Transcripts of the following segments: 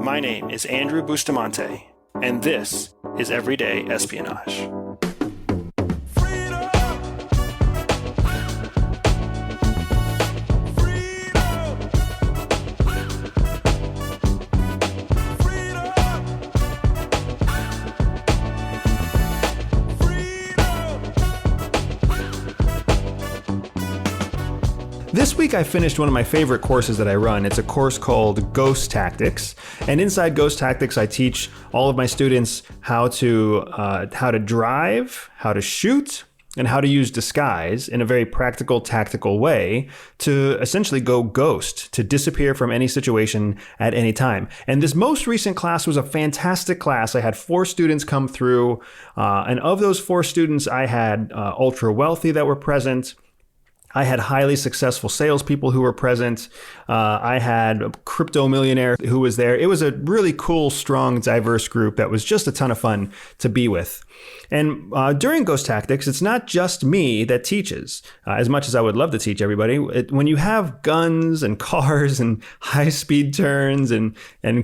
My name is Andrew Bustamante, and this is Everyday Espionage. This week I finished one of my favorite courses that I run. It's a course called Ghost Tactics. And inside Ghost Tactics, I teach all of my students how to drive, how to shoot, and how to use disguise in a very practical, tactical way to essentially go ghost, to disappear from any situation at any time. And this most recent class was a fantastic class. I had 4 students come through, and of those 4 students, I had ultra wealthy that were present. I had highly successful salespeople who were present. I had a crypto millionaire who was there. It was a really cool, strong, diverse group that was just a ton of fun to be with. And during Ghost Tactics, it's not just me that teaches, as much as I would love to teach everybody. When you have guns and cars and high-speed turns and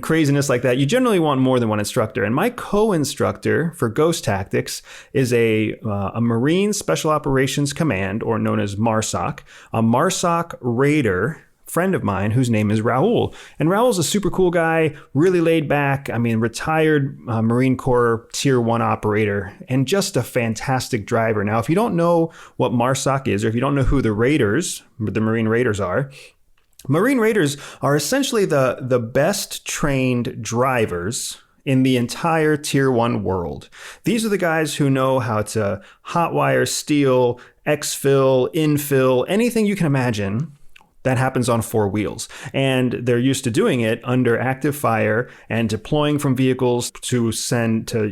craziness like that, you generally want more than one instructor. And my co-instructor for Ghost Tactics is a Marine Special Operations Command, or known as MARSOC, a MARSOC Raider friend of mine whose name is Raul. And Raul's a super cool guy, really laid back. I mean, retired Marine Corps Tier 1 operator and just a fantastic driver. Now, if you don't know what MARSOC is, or if you don't know who the Marine Raiders are essentially the best trained drivers in the entire Tier 1 world. These are the guys who know how to hotwire, steal, exfil, infill, anything you can imagine that happens on 4 wheels. And they're used to doing it under active fire and deploying from vehicles to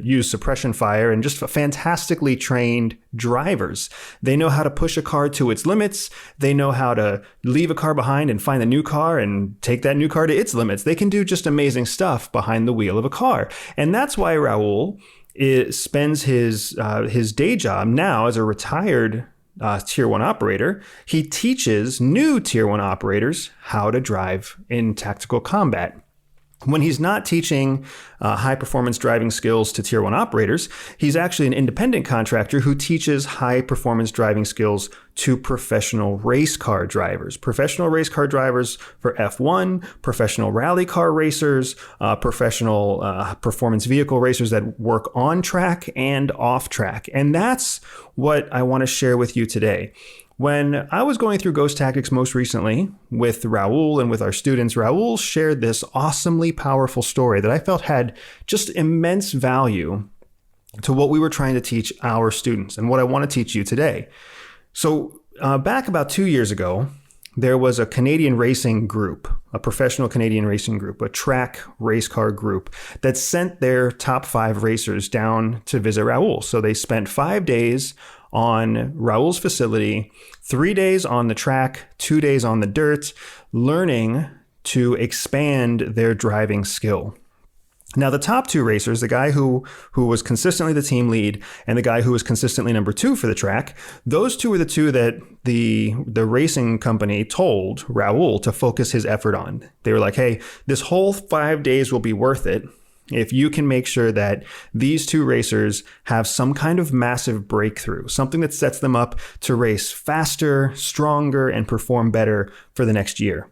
use suppression fire, and just fantastically trained drivers. They know how to push a car to its limits. They know how to leave a car behind and find a new car and take that new car to its limits. They can do just amazing stuff behind the wheel of a car. And that's why Raul spends his day job now as a retired Tier 1 operator. He teaches new Tier 1 operators how to drive in tactical combat. When he's not teaching high-performance driving skills to Tier 1 operators, he's actually an independent contractor who teaches high-performance driving skills to professional race car drivers. Professional race car drivers for F1, professional rally car racers, professional performance vehicle racers that work on track and off track. And that's what I want to share with you today. When I was going through Ghost Tactics most recently with Raul and with our students, Raul shared this awesomely powerful story that I felt had just immense value to what we were trying to teach our students and what I want to teach you today. So back about 2 years ago, there was a Canadian racing group, a professional Canadian racing group, a track race car group that sent their top 5 racers down to visit Raul. So they spent 5 days on Raul's facility, 3 days on the track, 2 days on the dirt, learning to expand their driving skill. Now, the top 2 racers, the guy who was consistently the team lead and the guy who was consistently number 2 for the track, those 2 were the 2 that the racing company told Raul to focus his effort on. They were like, hey, this whole 5 days will be worth it if you can make sure that these 2 racers have some kind of massive breakthrough, something that sets them up to race faster, stronger, and perform better for the next year.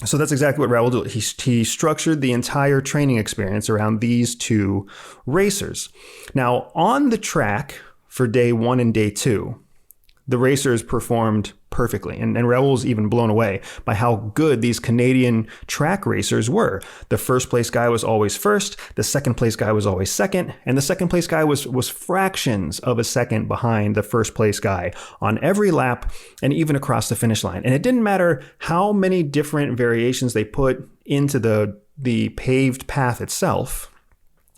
So that's exactly what Raul did. He structured the entire training experience around these 2 racers. Now, on the track for day 1 and day 2, the racers performed perfectly. And Raul's even blown away by how good these Canadian track racers were. The first place guy was always first, the second place guy was always second, and the second place guy was fractions of a second behind the first place guy on every lap and even across the finish line. And it didn't matter how many different variations they put into the paved path itself.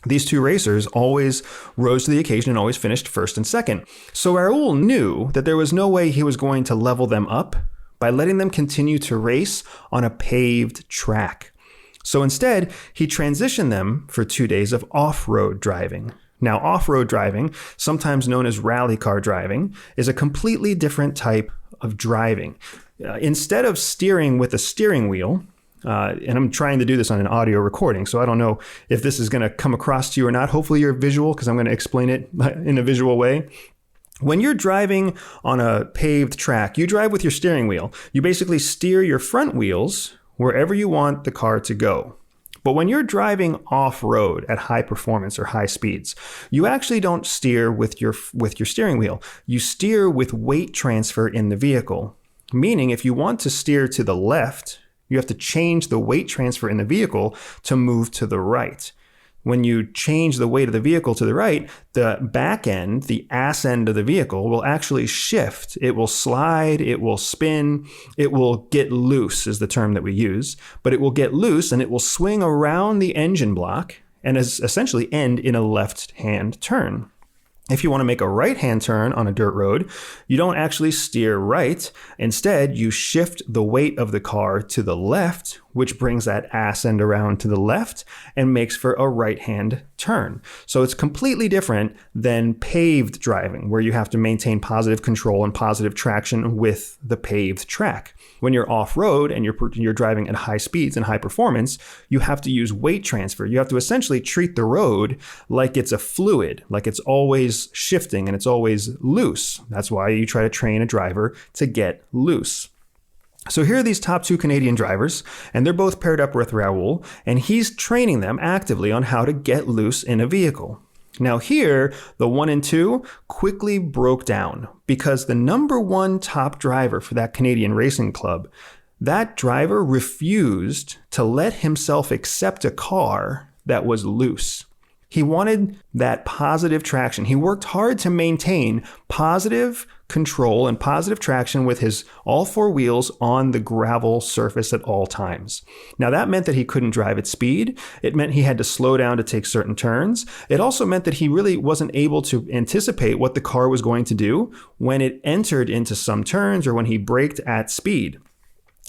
These 2 racers always rose to the occasion and always finished first and second. So Raul knew that there was no way he was going to level them up by letting them continue to race on a paved track. So instead, he transitioned them for 2 days of off-road driving. Now, off-road driving, sometimes known as rally car driving, is a completely different type of driving. Instead of steering with a steering wheel, And I'm trying to do this on an audio recording, so I don't know if this is going to come across to you or not. Hopefully you're visual, because I'm going to explain it in a visual way. When you're driving on a paved track, you drive with your steering wheel. You basically steer your front wheels wherever you want the car to go. But when you're driving off-road at high performance or high speeds, you actually don't steer with your steering wheel. You steer with weight transfer in the vehicle. Meaning, if you want to steer to the left, you have to change the weight transfer in the vehicle to move to the right. When you change the weight of the vehicle to the right, the back end, the ass end of the vehicle, will actually shift. It will slide, it will spin, it will get loose is the term that we use, but it will get loose and it will swing around the engine block and essentially end in a left-hand turn. If you want to make a right-hand turn on a dirt road, you don't actually steer right. Instead, you shift the weight of the car to the left, which brings that ass end around to the left and makes for a right-hand turn. So it's completely different than paved driving, where you have to maintain positive control and positive traction with the paved track. When you're off-road and you're driving at high speeds and high performance, you have to use weight transfer. You have to essentially treat the road like it's a fluid, like it's always shifting and it's always loose. That's why you try to train a driver to get loose. So here are these top two Canadian drivers, and they're both paired up with Raul, and he's training them actively on how to get loose in a vehicle. Now here, the 1 and 2 quickly broke down because the number one top driver for that Canadian racing club, that driver refused to let himself accept a car that was loose. He wanted that positive traction. He worked hard to maintain positive control and positive traction with his all four wheels on the gravel surface at all times. Now that meant that he couldn't drive at speed. It meant he had to slow down to take certain turns. It also meant that he really wasn't able to anticipate what the car was going to do when it entered into some turns or when he braked at speed.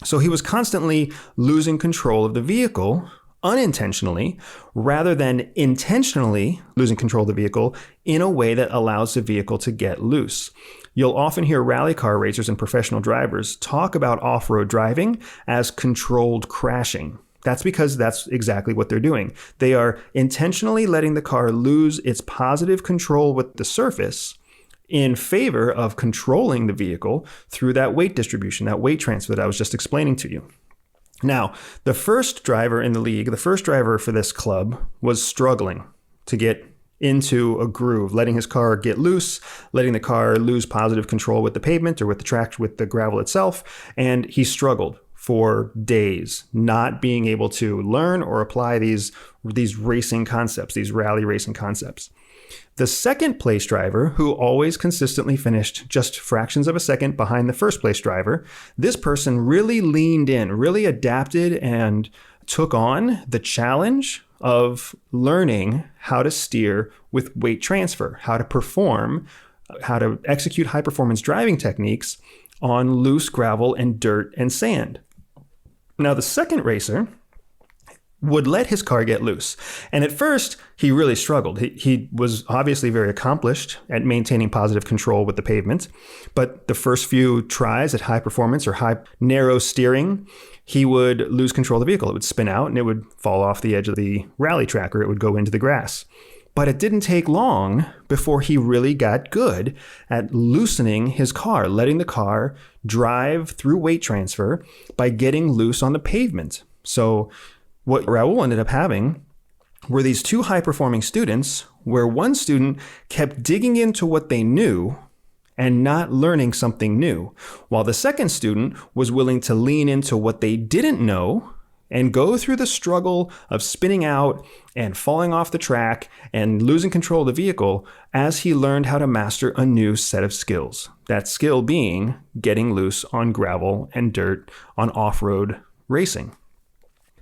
So he was constantly losing control of the vehicle unintentionally rather than intentionally losing control of the vehicle in a way that allows the vehicle to get loose. You'll often hear rally car racers and professional drivers talk about off-road driving as controlled crashing. That's because that's exactly what they're doing. They are intentionally letting the car lose its positive control with the surface in favor of controlling the vehicle through that weight distribution, that weight transfer that I was just explaining to you. Now, the first driver in the league, the first driver for this club, was struggling to get into a groove, letting his car get loose, letting the car lose positive control with the pavement or with the track, with the gravel itself. And he struggled for days, not being able to learn or apply these racing concepts, these rally racing concepts. The second place driver, who always consistently finished just fractions of a second behind the first place driver, this person really leaned in, really adapted and took on the challenge of learning how to steer with weight transfer, how to perform, how to execute high performance driving techniques on loose gravel and dirt and sand. Now, the second racer would let his car get loose. And at first, he really struggled. He was obviously very accomplished at maintaining positive control with the pavement. But the first few tries at high performance or high narrow steering, he would lose control of the vehicle. It would spin out and it would fall off the edge of the rally track, or it would go into the grass. But it didn't take long before he really got good at loosening his car, letting the car drive through weight transfer by getting loose on the pavement. So what Raul ended up having were these two high-performing students where one student kept digging into what they knew and not learning something new, while the second student was willing to lean into what they didn't know and go through the struggle of spinning out and falling off the track and losing control of the vehicle as he learned how to master a new set of skills. That skill being getting loose on gravel and dirt on off-road racing.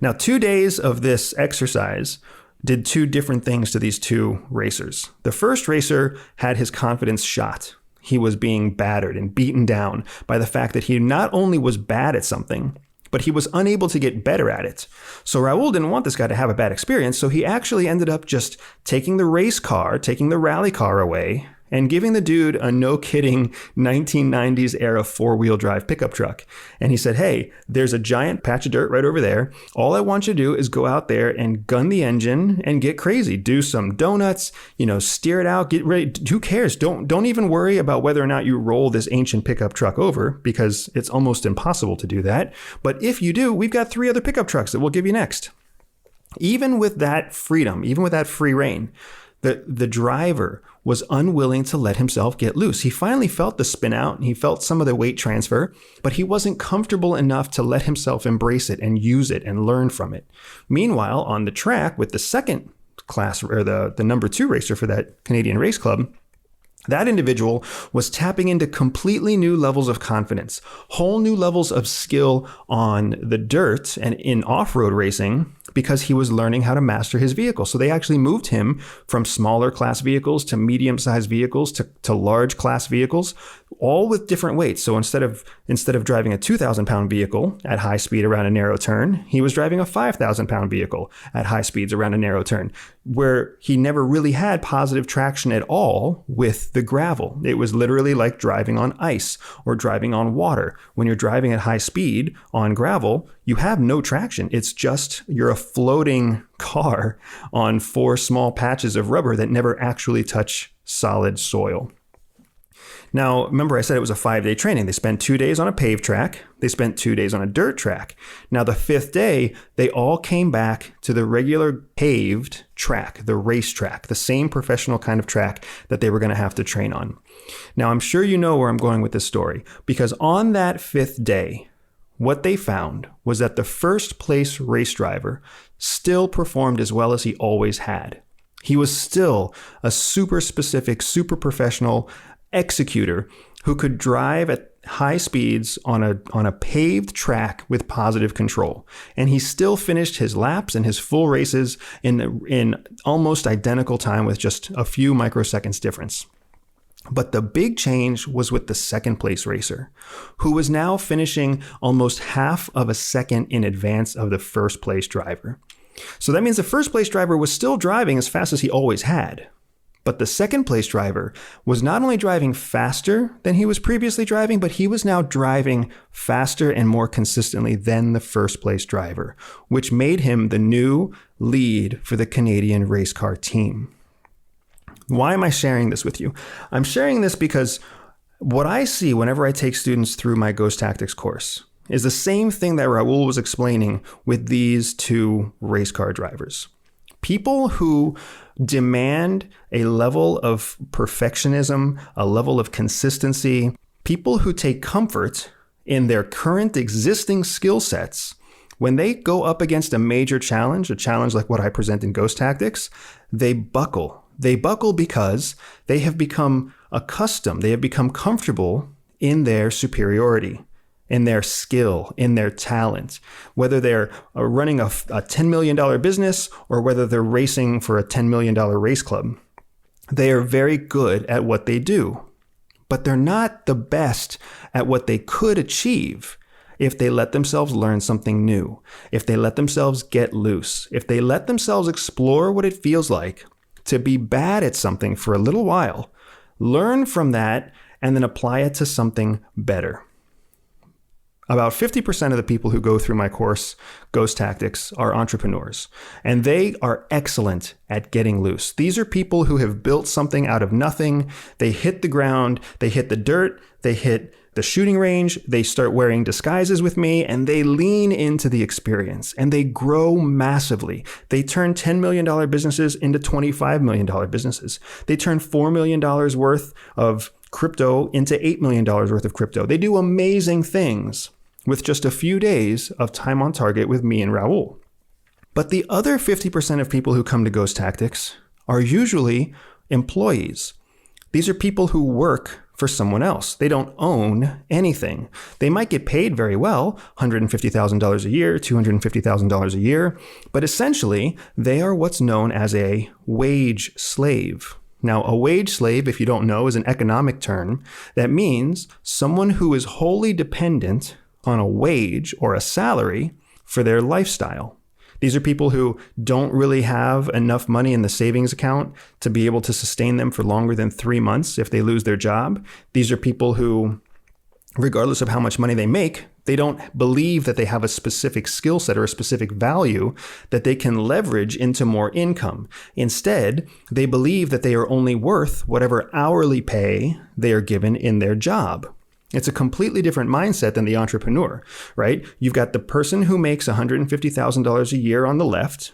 Now, 2 days of this exercise did two different things to these two racers. The first racer had his confidence shot. He was being battered and beaten down by the fact that he not only was bad at something, but he was unable to get better at it. So Raul didn't want this guy to have a bad experience, so he actually ended up just taking the race car, taking the rally car away, and giving the dude a no-kidding 1990s era four-wheel drive pickup truck. And he said, hey, there's a giant patch of dirt right over there. All I want you to do is go out there and gun the engine and get crazy. Do some donuts, steer it out, get ready. Who cares? Don't even worry about whether or not you roll this ancient pickup truck over, because it's almost impossible to do that. But if you do, we've got 3 other pickup trucks that we'll give you next. Even with that freedom, even with that free reign, the driver was unwilling to let himself get loose. He finally felt the spin out and he felt some of the weight transfer, but he wasn't comfortable enough to let himself embrace it and use it and learn from it. Meanwhile, on the track with the second class, or the number 2 racer for that Canadian race club, that individual was tapping into completely new levels of confidence, whole new levels of skill on the dirt and in off-road racing, because he was learning how to master his vehicle. So they actually moved him from smaller class vehicles to medium-sized vehicles to large class vehicles, all with different weights. So instead of driving a 2,000-pound vehicle at high speed around a narrow turn, he was driving a 5,000-pound vehicle at high speeds around a narrow turn, where he never really had positive traction at all with the gravel. It was literally like driving on ice or driving on water. When you're driving at high speed on gravel, you have no traction. It's just you're a floating car on 4 small patches of rubber that never actually touch solid soil. Now, remember I said it was a 5-day training. They spent 2 days on a paved track. They spent 2 days on a dirt track. Now, the 5th day, they all came back to the regular paved track, the race track, the same professional kind of track that they were going to have to train on. Now, I'm sure you know where I'm going with this story, because on that 5th day, what they found was that the first place race driver still performed as well as he always had. He was still a super specific, super professional executor who could drive at high speeds on a paved track with positive control. And he still finished his laps and his full races in almost identical time with just a few microseconds difference. But the big change was with the second place racer, who was now finishing almost half of a second in advance of the first place driver. So that means the first place driver was still driving as fast as he always had. But the second place driver was not only driving faster than he was previously driving, but he was now driving faster and more consistently than the first place driver, which made him the new lead for the Canadian race car team. Why am I sharing this with you? I'm sharing this because what I see whenever I take students through my Ghost Tactics course is the same thing that Raul was explaining with these 2 race car drivers. People who demand a level of perfectionism, a level of consistency, people who take comfort in their current existing skill sets, when they go up against a major challenge, a challenge like what I present in Ghost Tactics, they buckle. They buckle because they have become accustomed, they have become comfortable in their superiority, in their skill, in their talent, whether they're running a $10 million business or whether they're racing for a $10 million race club. They are very good at what they do, but they're not the best at what they could achieve if they let themselves learn something new, if they let themselves get loose, if they let themselves explore what it feels like to be bad at something for a little while, learn from that, and then apply it to something better. About 50% of the people who go through my course, Ghost Tactics, are entrepreneurs, and they are excellent at getting loose. These are people who have built something out of nothing. They hit the ground, they hit the dirt, they hit the shooting range, they start wearing disguises with me, and they lean into the experience, and they grow massively. They turn $10 million businesses into $25 million businesses. They turn $4 million worth of crypto into $8 million worth of crypto. They do amazing things with just a few days of time on target with me and Raul. But the other 50% of people who come to Ghost Tactics are usually employees. These are people who work for someone else. They don't own anything. They might get paid very well, $150,000 a year, $250,000 a year, but essentially they are what's known as a wage slave. Now, a wage slave, if you don't know, is an economic term that means someone who is wholly dependent on a wage or a salary for their lifestyle. These are people who don't really have enough money in the savings account to be able to sustain them for longer than 3 months if they lose their job. These are people who, regardless of how much money they make, they don't believe that they have a specific skill set or a specific value that they can leverage into more income. Instead, they believe that they are only worth whatever hourly pay they are given in their job. It's a completely different mindset than the entrepreneur, right? You've got the person who makes $150,000 a year on the left.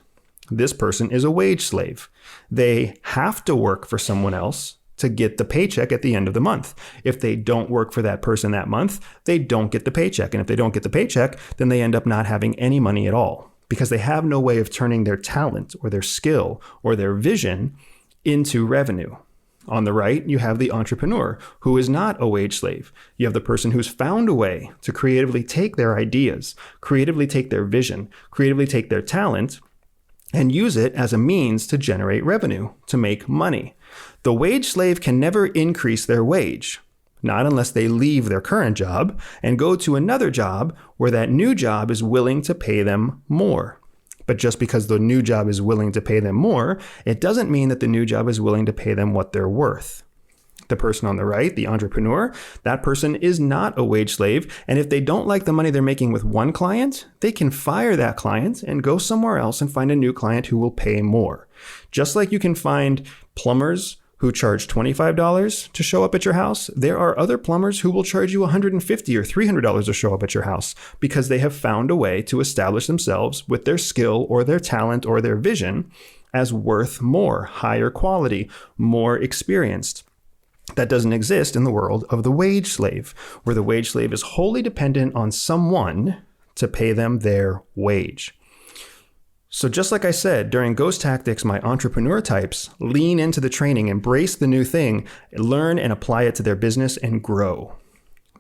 This person is a wage slave. They have to work for someone else to get the paycheck at the end of the month. If they don't work for that person that month, they don't get the paycheck. And if they don't get the paycheck, then they end up not having any money at all because they have no way of turning their talent or their skill or their vision into revenue. On the right, you have the entrepreneur who is not a wage slave. You have the person who's found a way to creatively take their ideas, creatively take their vision, creatively take their talent, and use it as a means to generate revenue, to make money. The wage slave can never increase their wage, not unless they leave their current job and go to another job where that new job is willing to pay them more. But just because the new job is willing to pay them more, it doesn't mean that the new job is willing to pay them what they're worth. The person on the right, the entrepreneur, that person is not a wage slave. And if they don't like the money they're making with one client, they can fire that client and go somewhere else and find a new client who will pay more. Just like you can find plumbers who charge $25 to show up at your house, there are other plumbers who will charge you $150 or $300 to show up at your house because they have found a way to establish themselves with their skill or their talent or their vision as worth more, higher quality, more experienced. That doesn't exist in the world of the wage slave, where the wage slave is wholly dependent on someone to pay them their wage. So just like I said, during Ghost Tactics, my entrepreneur types lean into the training, embrace the new thing, learn and apply it to their business and grow.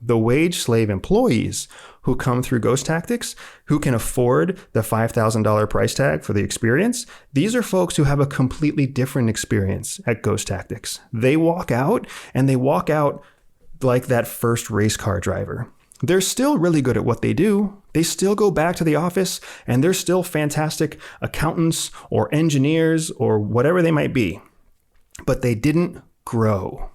The wage slave employees who come through Ghost Tactics, who can afford the $5,000 price tag for the experience, these are folks who have a completely different experience at Ghost Tactics. They walk out like that first race car driver. They're still really good at what they do. They still go back to the office and they're still fantastic accountants or engineers or whatever they might be. But they didn't grow.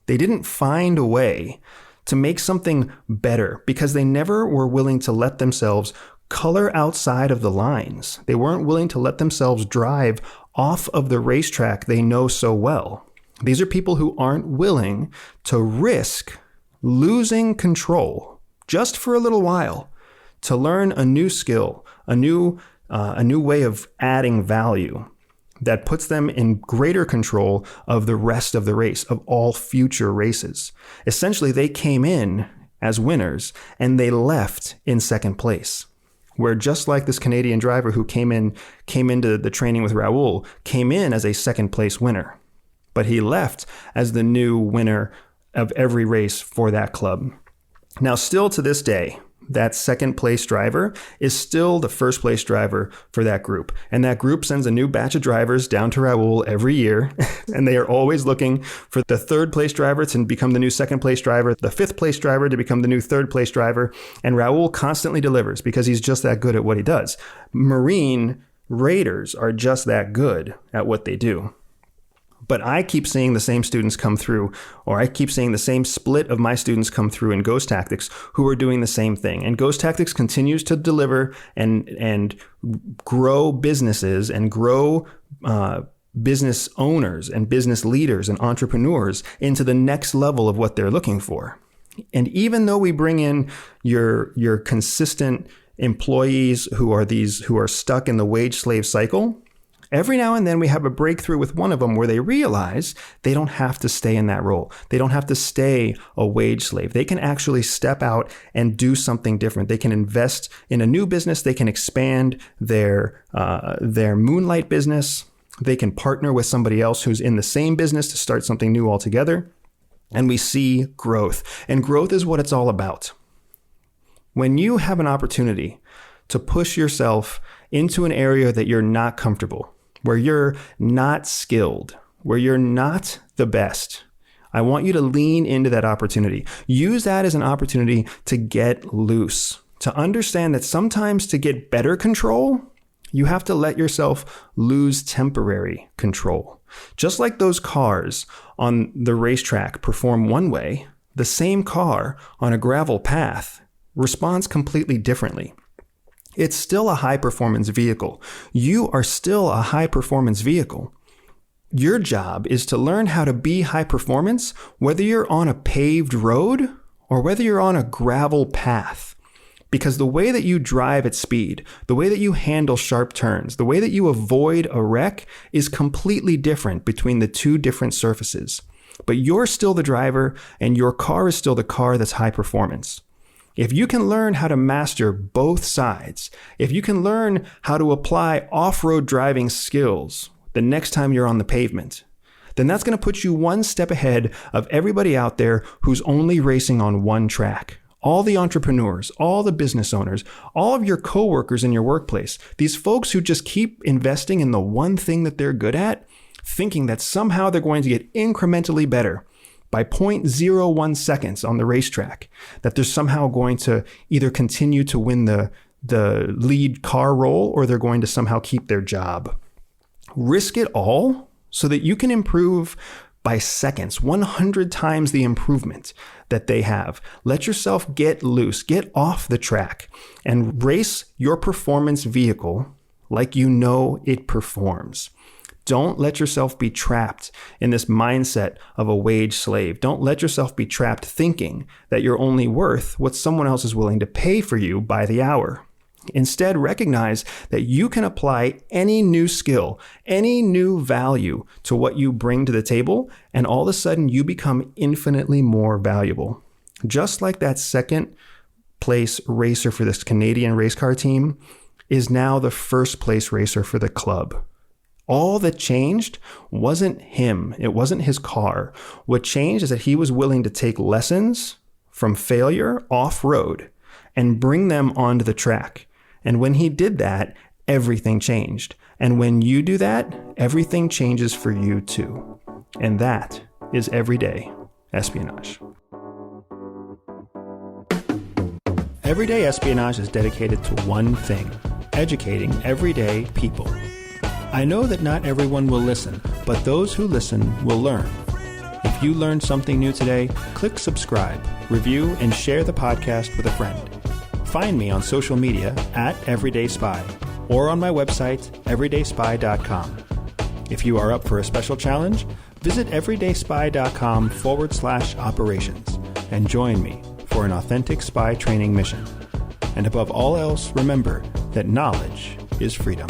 They didn't find a way to make something better because they never were willing to let themselves color outside of the lines. They weren't willing to let themselves drive off of the racetrack they know so well. These are people who aren't willing to risk losing control just for a little while to learn a new skill, a new way of adding value that puts them in greater control of the rest of the race, of all future races. Essentially, they came in as winners and they left in second place. Where just like this Canadian driver who came into the training with Raul, came in as a second place winner, but he left as the new winner of every race for that club. Now, still to this day, that second place driver is still the first place driver for that group. And that group sends a new batch of drivers down to Raul every year. And they are always looking for the third place driver to become the new second place driver, the fifth place driver to become the new third place driver. And Raul constantly delivers because he's just that good at what he does. Marine Raiders are just that good at what they do. But I keep seeing the same students come through, or I keep seeing the same split of my students come through in Ghost Tactics who are doing the same thing. And Ghost Tactics continues to deliver and grow businesses and grow business owners and business leaders and entrepreneurs into the next level of what they're looking for. And even though we bring in your consistent employees who are stuck in the wage slave cycle, every now and then we have a breakthrough with one of them where they realize they don't have to stay in that role. They don't have to stay a wage slave. They can actually step out and do something different. They can invest in a new business. They can expand their moonlight business. They can partner with somebody else who's in the same business to start something new altogether. And we see growth. And growth is what it's all about. When you have an opportunity to push yourself into an area that you're not comfortable, where you're not skilled, where you're not the best, I want you to lean into that opportunity. Use that as an opportunity to get loose, to understand that sometimes to get better control, You have to let yourself lose temporary control. Just like those cars on the racetrack perform one way, the same car on a gravel path responds completely differently. It's still a high-performance vehicle. You are still a high-performance vehicle. Your job is to learn how to be high performance, whether you're on a paved road or whether you're on a gravel path. Because the way that you drive at speed, the way that you handle sharp turns, the way that you avoid a wreck is completely different between the two different surfaces. But you're still the driver, and your car is still the car that's high performance. If you can learn how to master both sides, if you can learn how to apply off-road driving skills the next time you're on the pavement, then that's going to put you one step ahead of everybody out there who's only racing on one track. All the entrepreneurs, all the business owners, all of your coworkers in your workplace, these folks who just keep investing in the one thing that they're good at, thinking that somehow they're going to get incrementally better by 0.01 seconds on the racetrack, that they're somehow going to either continue to win the lead car role or they're going to somehow keep their job. Risk it all so that you can improve by seconds, 100 times the improvement that they have. Let yourself get loose, get off the track, and race your performance vehicle like you know it performs. Don't let yourself be trapped in this mindset of a wage slave. Don't let yourself be trapped thinking that you're only worth what someone else is willing to pay for you by the hour. Instead, recognize that you can apply any new skill, any new value to what you bring to the table, and all of a sudden you become infinitely more valuable. Just like that second place racer for this Canadian race car team is now the first place racer for the club. All that changed wasn't him. It wasn't his car. What changed is that he was willing to take lessons from failure off-road and bring them onto the track. And when he did that, everything changed. And when you do that, everything changes for you too. And that is everyday espionage. Everyday espionage is dedicated to one thing: educating everyday people. I know that not everyone will listen, but those who listen will learn. If you learned something new today, click subscribe, review, and share the podcast with a friend. Find me on social media at Everyday Spy or on my website, everydayspy.com. If you are up for a special challenge, visit everydayspy.com/operations and join me for an authentic spy training mission. And above all else, remember that knowledge is freedom.